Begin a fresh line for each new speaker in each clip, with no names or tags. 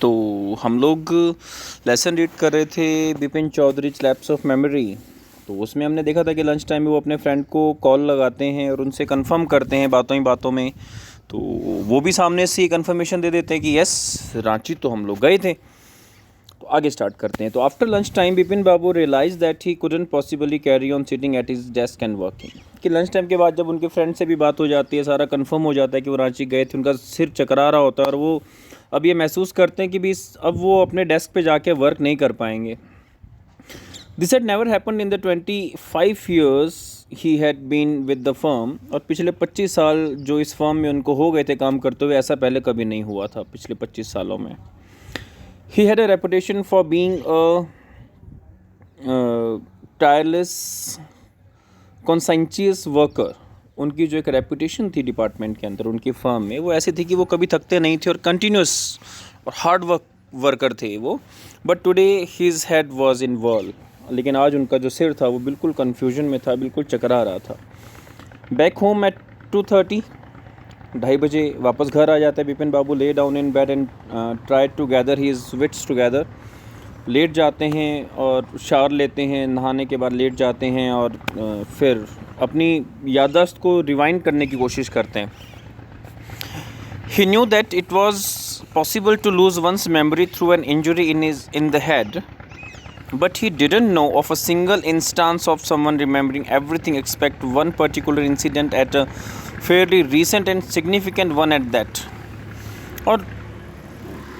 तो हम लोग लेसन रीड कर रहे थे Bipin Chaudhary lapse of memory. तो उसमें हमने देखा था कि लंच टाइम में वो अपने फ्रेंड को कॉल लगाते हैं और उनसे कंफर्म करते हैं बातों ही बातों में। तो वो भी सामने से कंफर्मेशन दे देते हैं कि यस रांची तो हम लोग गए थे। तो आगे स्टार्ट करते हैं। तो after lunch time Bipin Babu realise that he couldn't possibly carry on sitting at his desk and working. कि लंच टाइम के बाद जब उनके फ्रेंड से भी बात हो जाती है, सारा कंफर्म हो जाता है कि वो रांची गए थे, उनका सिर चकरा रहा होता है और वो अब ये महसूस करते हैं कि भी अब वो अपने डेस्क पे जाके वर्क नहीं कर पाएंगे। This had never happened in the 25 years he had been with the firm. और पिछले 25 साल जो इस फर्म में उनको हो गए थे काम करते हुए, ऐसा पहले कभी नहीं हुआ था पिछले 25 सालों में। He had a reputation for being a tireless conscientious worker. उनकी जो एक रेपुटेशन थी डिपार्टमेंट के अंदर, उनकी फर्म में, वो ऐसी थी कि वो कभी थकते नहीं थे और कंटिन्यूस और हार्ड वर्कर थे वो। But today his head was in whirl. लेकिन आज उनका जो सिर था वो बिल्कुल कन्फ्यूजन में था, बिल्कुल चकरा रहा था। बैक होम एट 2:30, 2:30 वापस घर आ जाता है Bipin Babu. Lay down in bed and try to gather his wits together. लेट जाते हैं और शावर लेते हैं, नहाने के बाद लेट जाते हैं और फिर अपनी याददाश्त को रिवाइंड करने की कोशिश करते हैं। He knew that it was possible to lose one's memory through an injury in the head, but he didn't know of a single instance of someone remembering everything except one particular incident at a fairly recent and significant one at that। और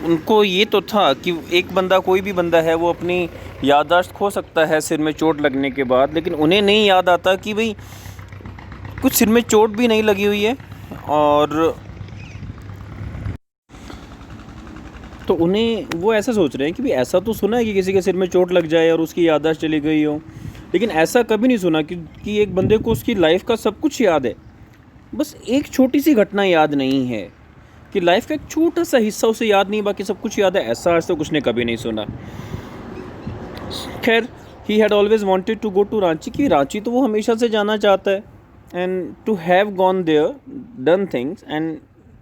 उनको ये तो था कि एक बंदा, कोई भी बंदा है, वो अपनी याददाश्त खो सकता है सिर में चोट लगने के बाद, लेकिन उन्हें नहीं याद आता कि भाई कुछ सिर में चोट भी नहीं लगी हुई है। और तो उन्हें वो ऐसा सोच रहे हैं कि भाई ऐसा तो सुना है कि किसी के सिर में चोट लग जाए और उसकी याददाश्त चली गई हो, लेकिन ऐसा कभी नहीं सुना कि एक बंदे को उसकी लाइफ का सब कुछ याद है, बस एक छोटी सी घटना याद नहीं है, कि लाइफ का एक छोटा सा हिस्सा उसे याद नहीं, बाकी सब कुछ याद है। ऐसा आज तक उसने कभी नहीं सुना। खैर, he had always wanted to go to Ranchi, कि रांची तो वो हमेशा से जाना चाहता है। And to have gone there, done things and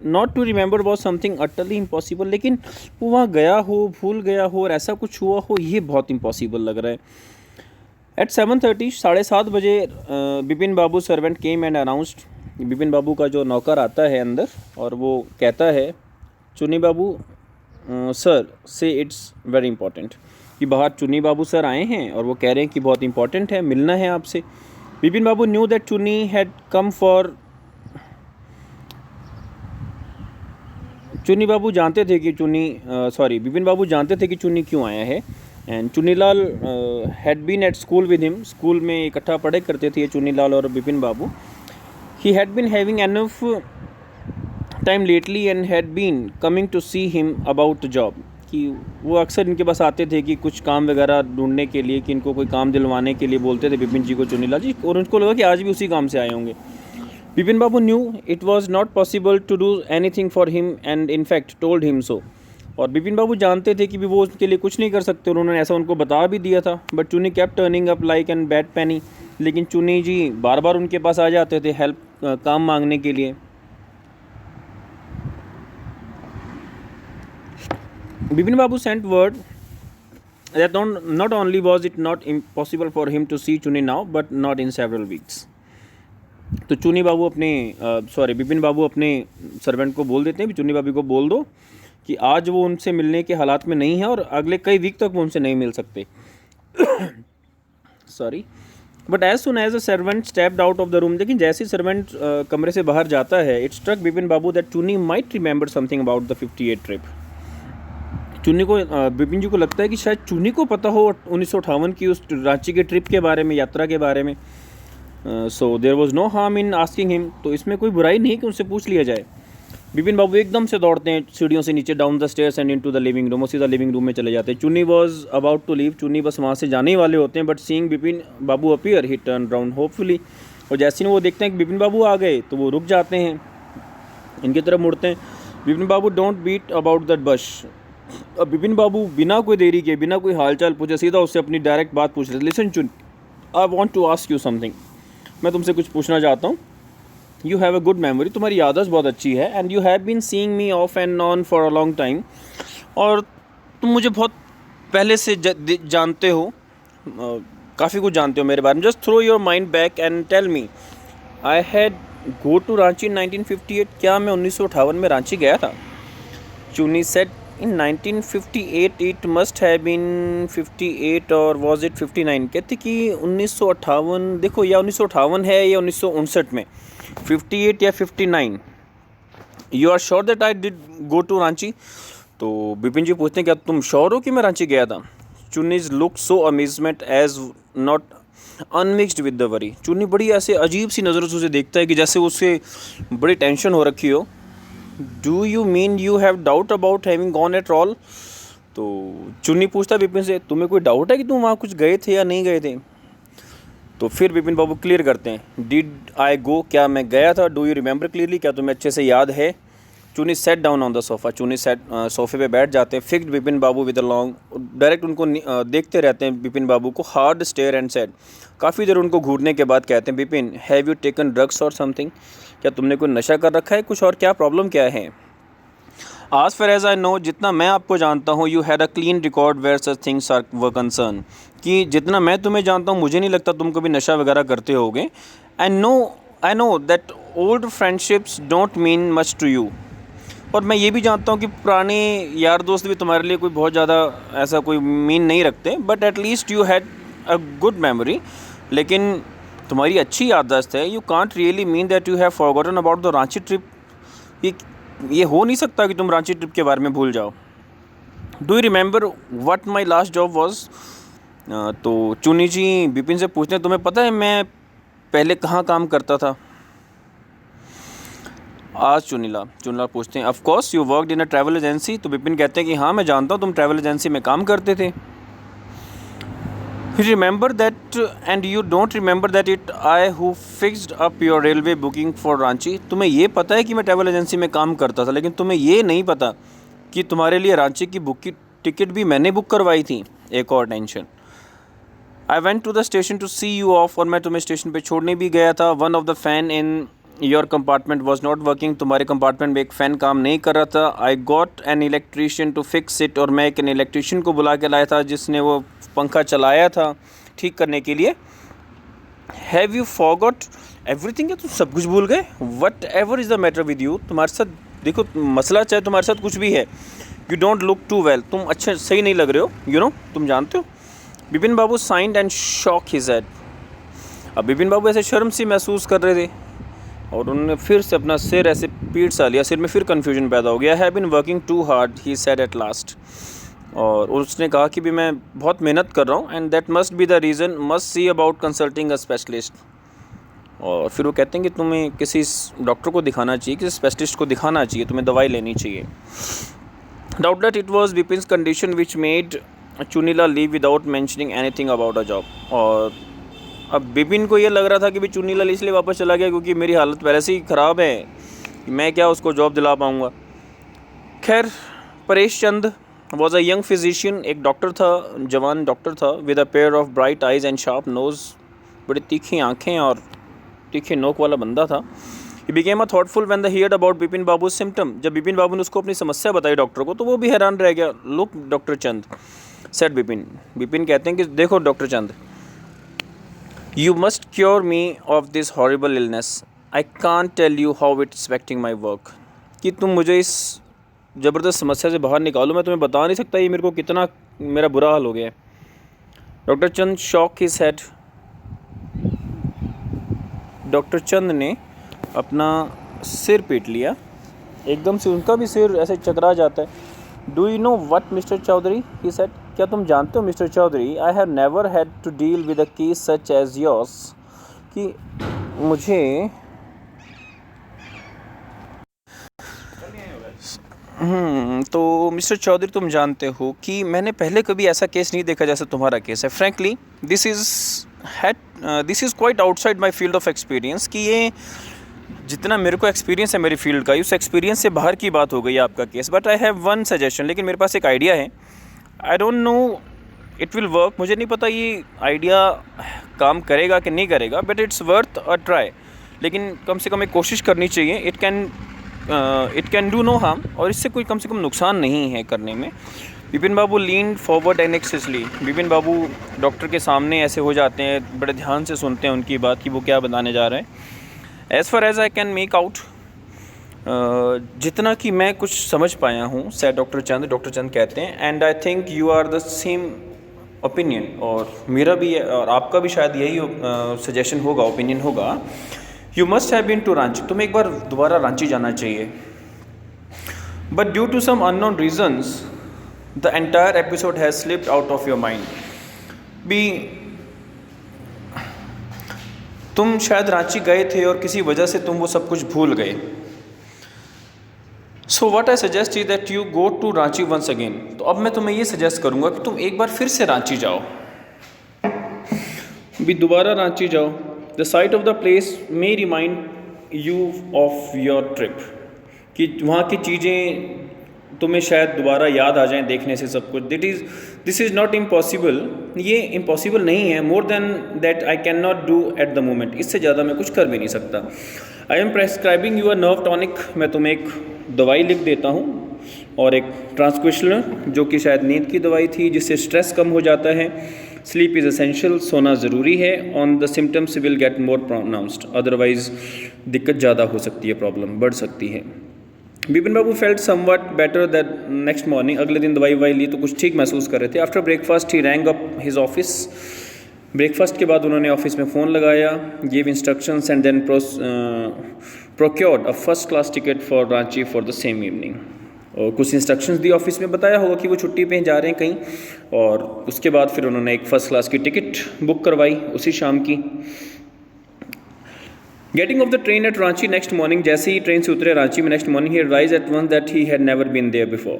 not to remember was something utterly impossible. लेकिन वो वहाँ गया हो, भूल गया हो और ऐसा कुछ हुआ हो, ये बहुत इम्पॉसिबल लग रहा है। एट 7:30, 7:30 बजे Bipin Babu servant came and announced. Bipin Babu का जो नौकर आता है अंदर और वो कहता है, चुन्नी बाबू सर से इट्स वेरी इंपॉर्टेंट। कि बाहर चुन्नी बाबू सर आए हैं और वो कह रहे हैं कि बहुत इंपॉर्टेंट है, मिलना है आपसे। बिपिन बाबू न्यू दैट चुन्नी हैड कम फॉर, चुन्नी बाबू जानते थे कि बिपिन बाबू जानते थे कि चुन्नी क्यों आया है। And Chunnilal had been at school with him. School में इकट्ठा पढ़े करते थे ये चुन्नीलाल और Bipin Babu. He had been having enough time lately and had been coming to see him about the job. कि वो अक्सर इनके पास आते थे कि कुछ काम वगैरह ढूंढने के लिए, कि इनको कोई काम दिलवाने के लिए बोलते थे बिपिन जी को चुन्नीलाल जी, और उनको लगा कि आज भी उसी काम से आए होंगे। Bipin Babu knew it was not possible to do anything for him and in fact told him so. और बिपिन बाबू जानते थे कि भी वो उसके लिए कुछ नहीं कर सकते और उन्होंने ऐसा उनको बता भी दिया था। बट चुन्नी kept turning up like an bad पैनी। लेकिन चुन्नी जी बार बार उनके पास आ जाते थे हेल्प, काम मांगने के लिए। Bipin Babu sent word that not only was it not impossible for him to see Chunni now, but not in several weeks। तो चुन्नी बाबू बिपिन बाबू अपने सर्वेंट को बोल देते हैं, चुन्नी बाबू को बोल दो कि आज वो उनसे मिलने के हालात में नहीं है और अगले कई वीक तक वो उनसे नहीं मिल सकते। Sorry, but as soon as a servant stepped out of the room. लेकिन जैसे ही सर्वेंट कमरे से बाहर जाता है, it struck Bipin Babu that Chunni might remember something about the 58 trip. Chunni को, बिपिन जी को लगता है कि शायद चुन्नी को पता हो 1958 की उस रांची के ट्रिप के बारे में, यात्रा के बारे में। So there was no harm in asking him. तो इसमें कोई बुराई नहीं कि उनसे पूछ लिया जाए। बिपिन बाबू एकदम से दौड़ते हैं सीढ़ियों से नीचे, down the stairs and into the living room, और सीधा लिविंग रूम में चले जाते हैं। चुन्नी वॉज अबाउट टू लीव। चुन्नी बस वहाँ से जाने ही वाले होते हैं, but seeing Bipin Babu appear he turn round hopefully. और जैसे ही वो देखते हैं कि बिपिन बाबू आ गए तो वो रुक जाते हैं, इनकी तरफ मुड़ते हैं। बिपिन बाबू डोंट बीट अबाउट दैट बश। अब बिपिन बाबू बिना कोई देरी के, बिना कोई हालचाल पूछे, सीधा उससे अपनी डायरेक्ट बात पूछ रहे थे। Listen Chun, I want to ask you something. मैं तुमसे कुछ पूछना चाहता हूँ। You have a good memory, तुम्हारी याददाश्त बहुत अच्छी है। And you have been seeing me off and on for a long time. और तुम मुझे बहुत पहले से जानते हो, काफ़ी कुछ जानते हो मेरे बारे में. Just throw your mind back and tell me, I had go to Ranchi in 1958. क्या मैं 1958 में रांची गया था? Chunni said in 1958 it must have been 58 और वॉज इट 59. कहते कि 1958, देखो या 1958 है या 1959 में, 58 या 59. You are sure that I did go to Ranchi? तो बिपिन जी पूछते हैं क्या तुम श्योर हो कि मैं रांची गया था? Chunni's look show amazement as not unmixed with the worry. Chunni बड़ी ऐसे अजीब सी नज़रों से उसे देखता है कि जैसे उसे बड़ी टेंशन हो रखी हो. Do you mean you have doubt about having gone at all? तो चुन्नी पूछता है बिपिन से, तुम्हें कोई डाउट है कि तुम वहाँ कुछ गए थे या नहीं गए थे? तो फिर बिपिन बाबू क्लियर करते हैं, डिड आई गो, क्या मैं गया था? डू यू रिमेंबर क्लियरली, क्या तुम्हें अच्छे से याद है? चुनी set down on the sofa. चुनी सेट सोफ़े पे बैठ जाते हैं. Fixed Bipin Babu with a long, direct उनको देखते रहते हैं बिपिन बाबू को. हार्ड स्टेयर एंड सेड, काफ़ी देर उनको घूरने के बाद कहते हैं, Bipin have you taken drugs और समथिंग? क्या तुमने कोई नशा कर रखा है कुछ, और क्या प्रॉब्लम क्या है? आज फार एज आई नो, जितना मैं आपको जानता हूँ, you had a clean record where such things are were concern. कि जितना मैं तुम्हें जानता हूँ, मुझे नहीं लगता तुम कभी नशा वगैरह करते होगे. And I know that old friendships don't mean much to you. और मैं ये भी जानता हूँ कि पुराने यार दोस्त भी तुम्हारे लिए कोई बहुत ज़्यादा ऐसा कोई मीन नहीं रखते. But at least you had a good memory. लेकिन तुम्हारी अच्छी याददाश्त है. You can't really mean that you have forgotten about the Ranchi trip. ये हो नहीं सकता कि तुम रांची ट्रिप के बारे में भूल जाओ. Do you remember what my last job was? तो चुनी जी बिपिन से पूछते हैं, तुम्हें पता है मैं पहले कहाँ काम करता था? आज चुनीला पूछते हैं, of course you worked in a travel agency. तो बिपिन कहते हैं कि हाँ मैं जानता हूँ तुम ट्रैवल एजेंसी में काम करते थे. You remember that and you don't remember that it I who fixed up your railway booking for Ranchi. तुम्हें ये पता है कि मैं ट्रैवल एजेंसी में काम करता था, लेकिन तुम्हें ये नहीं पता कि तुम्हारे लिए रांची की बुक की टिकट भी मैंने बुक करवाई थी. एक और tension. I went to the station to see you off. और मैं तुम्हें स्टेशन पे छोड़ने भी गया था. One of the fan in your compartment was not working. तुम्हारे कंपार्टमेंट में एक फ़ैन काम नहीं कर रहा था. I got an electrician to fix it. और मैं एक इलेक्ट्रीशियन को बुला के लाया था जिसने वो पंखा चलाया था ठीक करने के लिए. Have you forgot everything? तुम सब कुछ भूल गए? What ever is the matter with you. तुम्हारे साथ देखो मसला चाहे तुम्हारे साथ कुछ भी है, you don't look too well. तुम अच्छे सही नहीं लग रहे हो, यू नो, तुम जानते हो. Bipin Babu sighed and shook his head. अब बिपिन बाबू ऐसे शर्म सी महसूस कर रहे थे और उन्होंने फिर से अपना सिर ऐसे पीट सा लिया. सिर में फिर कन्फ्यूजन पैदा हो गया. Have been working too hard, he said at last. और उसने कहा कि भी मैं बहुत मेहनत कर रहा हूँ. And that must be the reason, must see about consulting a specialist. और फिर वो कहते हैं कि तुम्हें किसी डॉक्टर को दिखाना चाहिए, किसी स्पेशलिस्ट को दिखाना चाहिए, तुम्हें दवाई लेनी चाहिए. Doubt that it was Bipin's condition which made Chunnilal leave without mentioning anything about a job. और अब बिपिन को ये लग रहा था कि भी चुनीलाल इसलिए वापस चला गया क्योंकि मेरी हालत पहले से ही ख़राब है कि मैं क्या उसको जॉब दिला पाऊँगा. खैर, Paresh Chand was a young physician. एक डॉक्टर था, जवान डॉक्टर था, with a pair of bright eyes and sharp nose. बड़ी तीखी आँखें और तीखे नोक वाला बंदा था. He became a thoughtful when the heard about Bipin Babu's symptom. जब बिपिन बाबू ने उसको अपनी समस्या बताई डॉक्टर को, तो वो भी हैरान रह गया. लुक डॉक्टर चंद, सेड बिपिन. बिपिन कहते हैं कि देखो doctor Chand, you must cure me of this horrible illness. I can't tell you how it's affecting my work. कि तुम मुझे इस ज़बरदस्त समस्या से बाहर निकालो, मैं तुम्हें बता नहीं सकता ये मेरे को कितना मेरा बुरा हाल हो गया है. डॉक्टर चंद शॉक हिज हेड. डॉक्टर चंद ने अपना सिर पीट लिया. एकदम से उनका भी सिर ऐसे चकरा जाता है. Do you know what mister Chaudhary, he said. क्या तुम जानते हो mister Chaudhary, I have never had to deal with a case such as yours. कि मुझे तो मिस्टर चौधरी तुम जानते हो कि मैंने पहले कभी ऐसा केस नहीं देखा जैसा तुम्हारा केस है. Frankly this is quite outside my field of experience. कि ये जितना मेरे को एक्सपीरियंस है मेरी फील्ड का, उस एक्सपीरियंस से बाहर की बात हो गई आपका case. But I have one suggestion. लेकिन मेरे पास एक आइडिया है. I don't know it will work. मुझे नहीं पता ये आइडिया काम करेगा कि नहीं करेगा, but it's worth a try. लेकिन कम से कम एक कोशिश करनी चाहिए. It can it can do no harm, और इससे कोई कम से कम नुकसान नहीं है करने में। विपिन बाबू लीन फॉरवर्ड एनेक्सली, विपिन बाबू डॉक्टर के सामने ऐसे हो जाते हैं, बड़े ध्यान से सुनते हैं उनकी बात कि वो क्या बताने जा रहे हैं। As far as I can make out, जितना कि मैं कुछ समझ पाया हूँ, सैड डॉक्टर चंद कहते हैं, and I think you are the same opinion, और मेरा भी और आपका भी शायद यही सजेशन होगा, ओपिनियन होगा। You must have been to Ranchi, तुम्हें एक बार दोबारा रांची जाना चाहिए, but due to some unknown reasons the entire episode has slipped out of your mind. भी तुम शायद रांची गए थे और किसी वजह से तुम वो सब कुछ भूल गए। So what I suggest is that you go to Ranchi once again. तो अब मैं तुम्हें ये सजेस्ट करूँगा कि तुम एक बार फिर से रांची जाओ, भी दोबारा रांची जाओ। The site of the place may remind you of your trip, कि वहाँ की चीज़ें तुम्हें शायद दोबारा याद आ जाएं देखने से सब कुछ। दिस इज़ नॉट इम्पॉसिबल, ये इम्पॉसिबल नहीं है। More than that I can not do at the moment, इससे ज़्यादा मैं कुछ कर भी नहीं सकता। I am prescribing you a nerve tonic, मैं तुम्हें एक दवाई लिख देता हूँ, और एक ट्रांसक्विशनर जो कि शायद नींद की दवाई थी, जिससे स्ट्रेस कम हो जाता है। स्लीप इज़ एसेंशियल, सोना ज़रूरी है। On the symptoms will get more pronounced, otherwise दिक्कत ज़्यादा हो सकती है, प्रॉब्लम बढ़ सकती है। Bipin Babu felt somewhat better that next morning, अगले दिन दवाई ली तो कुछ ठीक महसूस कर रहे थे। After breakfast he rang up his office, breakfast के बाद उन्होंने ऑफिस में फ़ोन लगाया, give instructions and then procured a first class ticket for Ranchi for the same evening. और कुछ इंस्ट्रक्शंस दी ऑफिस में, बताया होगा कि वो छुट्टी पे जा रहे हैं कहीं, और उसके बाद फिर उन्होंने एक फ़र्स्ट क्लास की टिकट बुक करवाई उसी शाम की। Getting off the train at Ranchi next morning, जैसे ही ट्रेन से उतरे रांची में next morning, he realise at once that he had never been there before.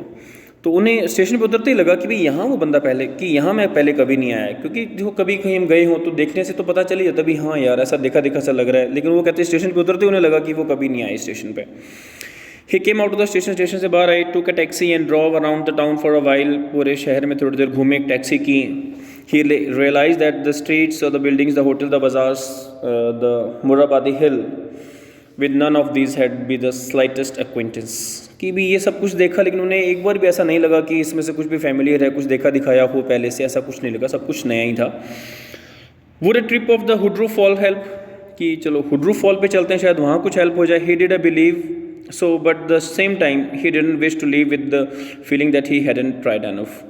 तो उन्हें स्टेशन पर उतरते ही लगा कि भाई यहाँ वो बंदा पहले, कि यहाँ मैं पहले कभी नहीं आया, क्योंकि जो कभी कहीं हम गए हों तो देखने से तो पता चल ही जाता भी हाँ यार ऐसा देखा देखा सा लग रहा है, लेकिन वो कहते हैं स्टेशन पर उतरते उन्हें लगा कि वो कभी नहीं आए स्टेशन पर। He came out of the station, station से बाहर आई, took a taxi and drove around the town for a while, पूरे शहर में थोड़ी देर घूमे, एक टैक्सी की। He realized that the streets or the buildings, the hotel, the bazaars, the Murabadi hill, with none of these had be the slightest acquaintance. कि भी ये सब कुछ देखा, लेकिन उन्हें एक बार भी ऐसा नहीं लगा कि इसमें से कुछ भी फैमिलियर है, कुछ देखा दिखाया हो पहले से, ऐसा कुछ नहीं लगा, सब कुछ नया ही था। Would a trip of the Hudru Fall help? कि चलो हुड्रू फॉल पे चलते हैं, शायद वहाँ कुछ हेल्प हो जाए। He did a believe so, but the same time he didn't wish to leave with the feeling that he hadn't tried enough.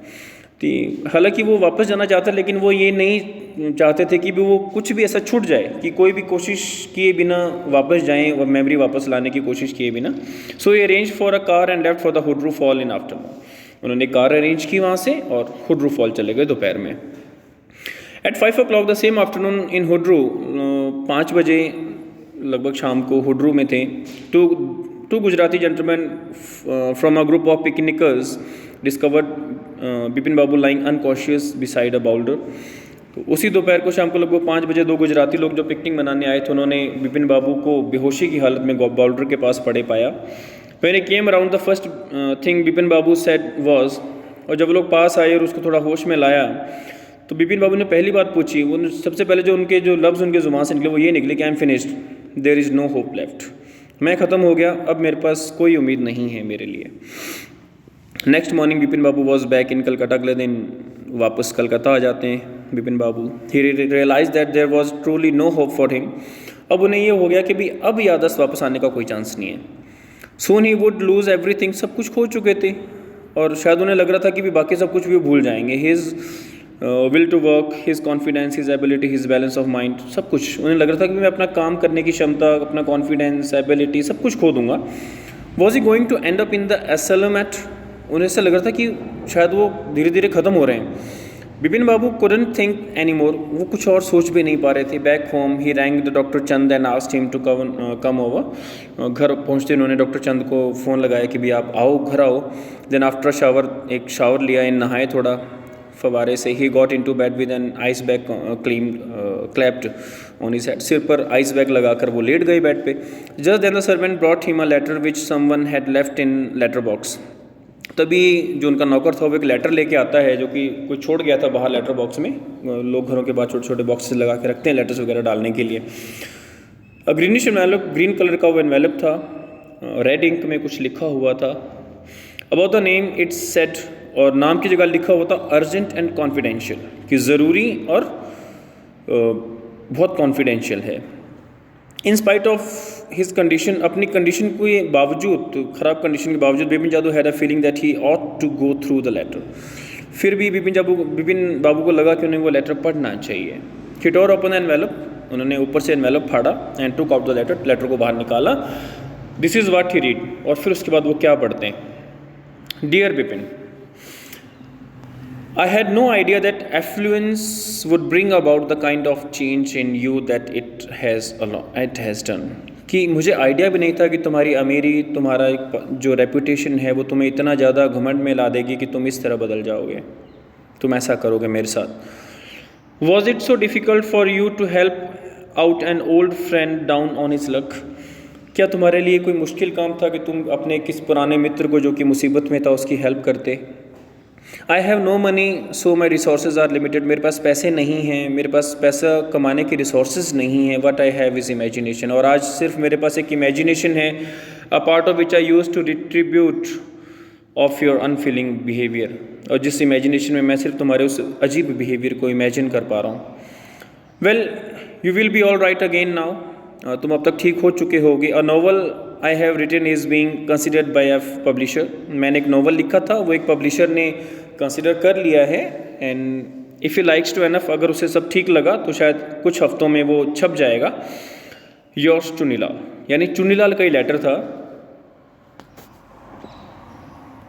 हालांकि वो वापस जाना चाहता, लेकिन वो ये नहीं चाहते थे कि भी वो कुछ भी ऐसा छूट जाए, कि कोई भी कोशिश किए बिना वापस जाएं और मेमोरी वापस लाने की कोशिश किए बिना। So he arrange for a car and left for the Hundru fall in afternoon. उन्होंने कार अरेंज की वहाँ से और हुड्रू फॉल चले गए दोपहर में। At 5 o'clock the same afternoon in Hundru, 5 बजे लगभग शाम को हुड्रू में थे। Two Gujarati gentleman from a group of picnickers discovered Bipin Babu lying unconscious beside a boulder. तो उसी दोपहर को शाम को लगभग 5 बजे 2 गुजराती लोग जो पिकनिक मनाने आए थे, उन्होंने विपिन बाबू को बेहोशी की हालत में बाउल्डर के पास पड़े पाया। When he came around the first thing Vipin Babu said was, और जब लोग पास आए और उसको थोड़ा होश में लाया, तो विपिन बाबू ने पहली बात पूछी, वो सबसे पहले जो लफ्ज़ उनके ज़ुबान से निकले वो ये निकले कि I am finished, there is no hope left. मैं ख़त्म हो गया, अब मेरे पास कोई उम्मीद नहीं है मेरे लिए। Next morning Bipin Babu was back in Calcutta, अगले दिन वापस कलकत्ता आ जाते हैं Bipin Babu. He realize that there was truly no hope for him. अब उन्हें ये हो गया कि भी अब यादस वापस आने का कोई चांस नहीं है। सून ही वुड लूज एवरीथिंग, सब कुछ खो चुके थे, और शायद उन्हें लग रहा था कि भी बाकी सब कुछ भी भूल जाएंगे। His will to work, his confidence, his ability, his balance of mind, सब कुछ उन्हें लग रहा था कि मैं अपना काम करने की क्षमता, अपना कॉन्फिडेंस, एबिलिटी सब कुछ खो दूंगा। Was he going to end up in the asylum at, उन्हें ऐसा लग रहा था कि शायद वो धीरे धीरे ख़त्म हो रहे हैं। विपिन बाबू couldn't think anymore, वो कुछ और सोच भी नहीं पा रहे थे। Back home he rang the doctor Chand and asked him to come over. घर पहुँचते उन्होंने डॉक्टर चंद को फ़ोन लगाया कि भी आप आओ, घर आओ। देन आफ्टर शावर, एक शावर लिया, इन नहाए थोड़ा फवारे से। He got in to bed with an ice bag clapped on his head, सिर पर आइस बैग लगाकर वो लेट गए बेड पे। Just then the servant brought him a letter which someone had left in letter box. तभी जो उनका नौकर था वो एक लेटर लेके आता है जो कि कोई छोड़ गया था बाहर लेटर बॉक्स में। लोग घरों के बाहर छोटे छोटे बॉक्सेस लगा के रखते हैं लेटर्स वगैरह डालने के लिए। ग्रीनिश एनवेलप, ग्रीन कलर का वो एनवेलप था। रेड इंक में कुछ लिखा हुआ था। About the name it's said, और नाम की जगह लिखा हुआ था अर्जेंट एंड कॉन्फिडेंशियल, कि ज़रूरी और बहुत कॉन्फिडेंशियल है। In spite of his condition, अपनी कंडीशन के बावजूद, ख़राब कंडीशन के बावजूद, बिपिन जादू had a feeling that he ought to go through the letter. फिर भी बिपिन बाबू को लगा कि उन्हें वो लेटर पढ़ना चाहिए। ही टोर ओपन एनवेलप, उन्होंने ऊपर से एनवेलप फाड़ा, and took out the letter, letter को बाहर निकाला। This is what he read, और फिर उसके बाद वो क्या पढ़ते हैं। Dear Bipin, I had no idea that affluence would bring about the kind of change in you that it has done. कि मुझे आइडिया भी नहीं था कि तुम्हारी अमीरी, तुम्हारा जो रेपुटेशन है वो तुम्हें इतना ज़्यादा घमंड में ला देगी कि तुम इस तरह बदल जाओगे, तुम ऐसा करोगे मेरे साथ। Was it so difficult for you to help out an old friend down on his luck? क्या तुम्हारे लिए कोई मुश्किल काम था कि तुम अपने किस पुराने मित्र को जो कि मुसीबत में था उसकी हेल्प करते। I have no money so my resources are limited, मेरे पास पैसे नहीं हैं, मेरे पास पैसा कमाने के रिसोर्सेज नहीं हैं। What I have is imagination, और आज सिर्फ मेरे पास एक इमेजिनेशन है, a part of which I use to retribute of your unfeeling behaviour, और जिस इमेजिनेशन में मैं सिर्फ तुम्हारे उस अजीब बिहेवियर को इमेजिन कर पा रहा हूँ। Well you will be all right again now, तुम अब तक ठीक हो चुके होगे। A novel I have written is being considered by a publisher, मैंने एक नॉवल लिखा था, वो एक पब्लिशर ने कंसिडर कर लिया है। And if you likes to enough, अगर उसे सब ठीक लगा तो शायद कुछ हफ्तों में वो छप जाएगा। योर्स चुनीलाल, यानी चुनीलाल का ही लेटर था